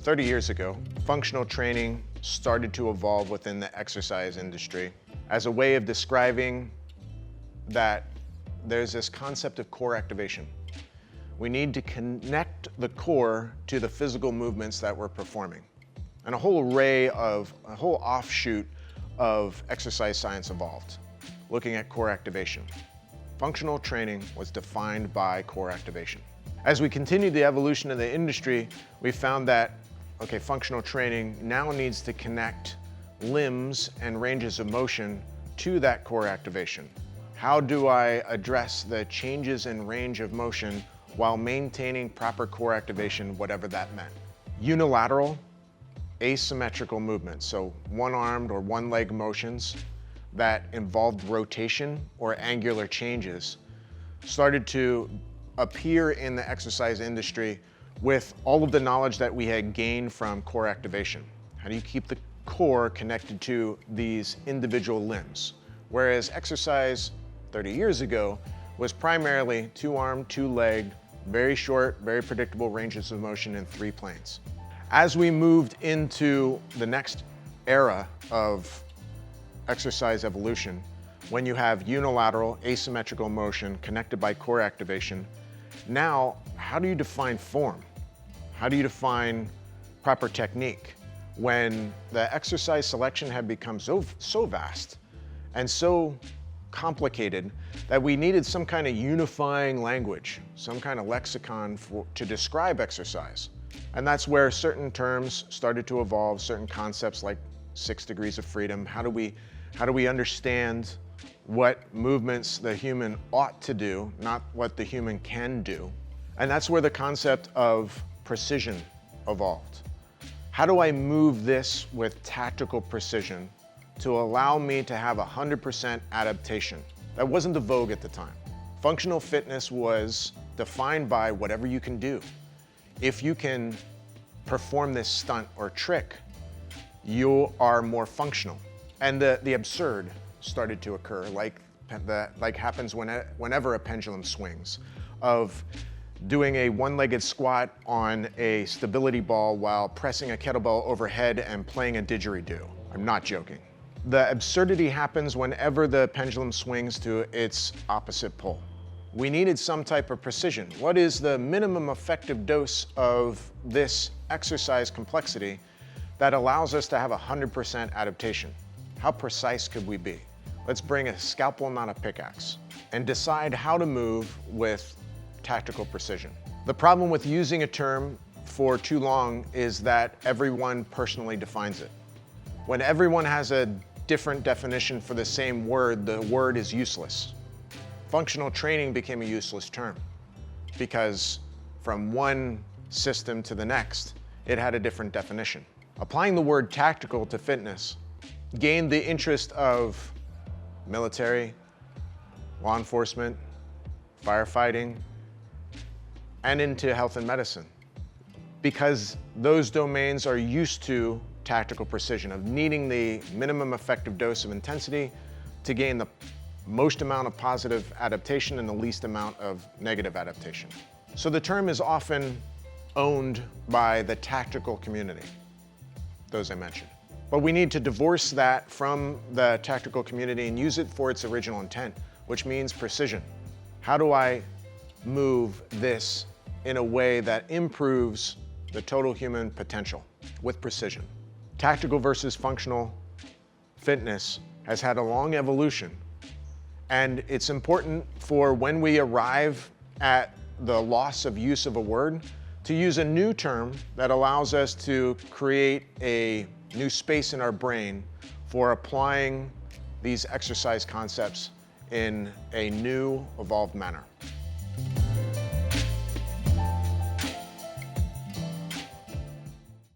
30 years ago, functional training started to evolve within the exercise industry as a way of describing that there's this concept of core activation. We need to connect the core to the physical movements that we're performing. And a whole offshoot of exercise science evolved, looking at core activation. Functional training was defined by core activation. As we continued the evolution of the industry, we found that, okay, functional training now needs to connect limbs and ranges of motion to that core activation. How do I address the changes in range of motion while maintaining proper core activation, whatever that meant? Unilateral, asymmetrical movements, so one-armed or one-leg motions that involved rotation or angular changes, started to appear in the exercise industry with all of the knowledge that we had gained from core activation. How do you keep the core connected to these individual limbs? Whereas exercise 30 years ago was primarily two-armed, two-legged, very short, very predictable ranges of motion in 3 planes. As we moved into the next era of exercise evolution, when you have unilateral, asymmetrical motion connected by core activation, now, how do you define form? How do you define proper technique when the exercise selection had become so vast and so complicated that we needed some kind of unifying language, some kind of lexicon to describe exercise? And that's where certain terms started to evolve, certain concepts like 6 degrees of freedom. How do we understand what movements the human ought to do, not what the human can do? And that's where the concept of precision evolved. How do I move this with tactical precision to allow me to have 100% adaptation? That wasn't the vogue at the time. Functional fitness was defined by whatever you can do. If you can perform this stunt or trick, you are more functional. And the absurd started to occur, like happens whenever a pendulum swings, of doing a one-legged squat on a stability ball while pressing a kettlebell overhead and playing a didgeridoo. I'm not joking. The absurdity happens whenever the pendulum swings to its opposite pole. We needed some type of precision. What is the minimum effective dose of this exercise complexity that allows us to have 100% adaptation? How precise could we be? Let's bring a scalpel, not a pickaxe, and decide how to move with tactical precision. The problem with using a term for too long is that everyone personally defines it. When everyone has a different definition for the same word, the word is useless. Functional training became a useless term because from one system to the next, it had a different definition. Applying the word tactical to fitness gained the interest of military, law enforcement, firefighting, and into health and medicine, because those domains are used to tactical precision, of needing the minimum effective dose of intensity to gain the most amount of positive adaptation and the least amount of negative adaptation. So the term is often owned by the tactical community, those I mentioned. But we need to divorce that from the tactical community and use it for its original intent, which means precision. How do I move this in a way that improves the total human potential with precision? Tactical versus functional fitness has had a long evolution, and it's important for when we arrive at the loss of use of a word to use a new term that allows us to create a new space in our brain for applying these exercise concepts in a new, evolved manner.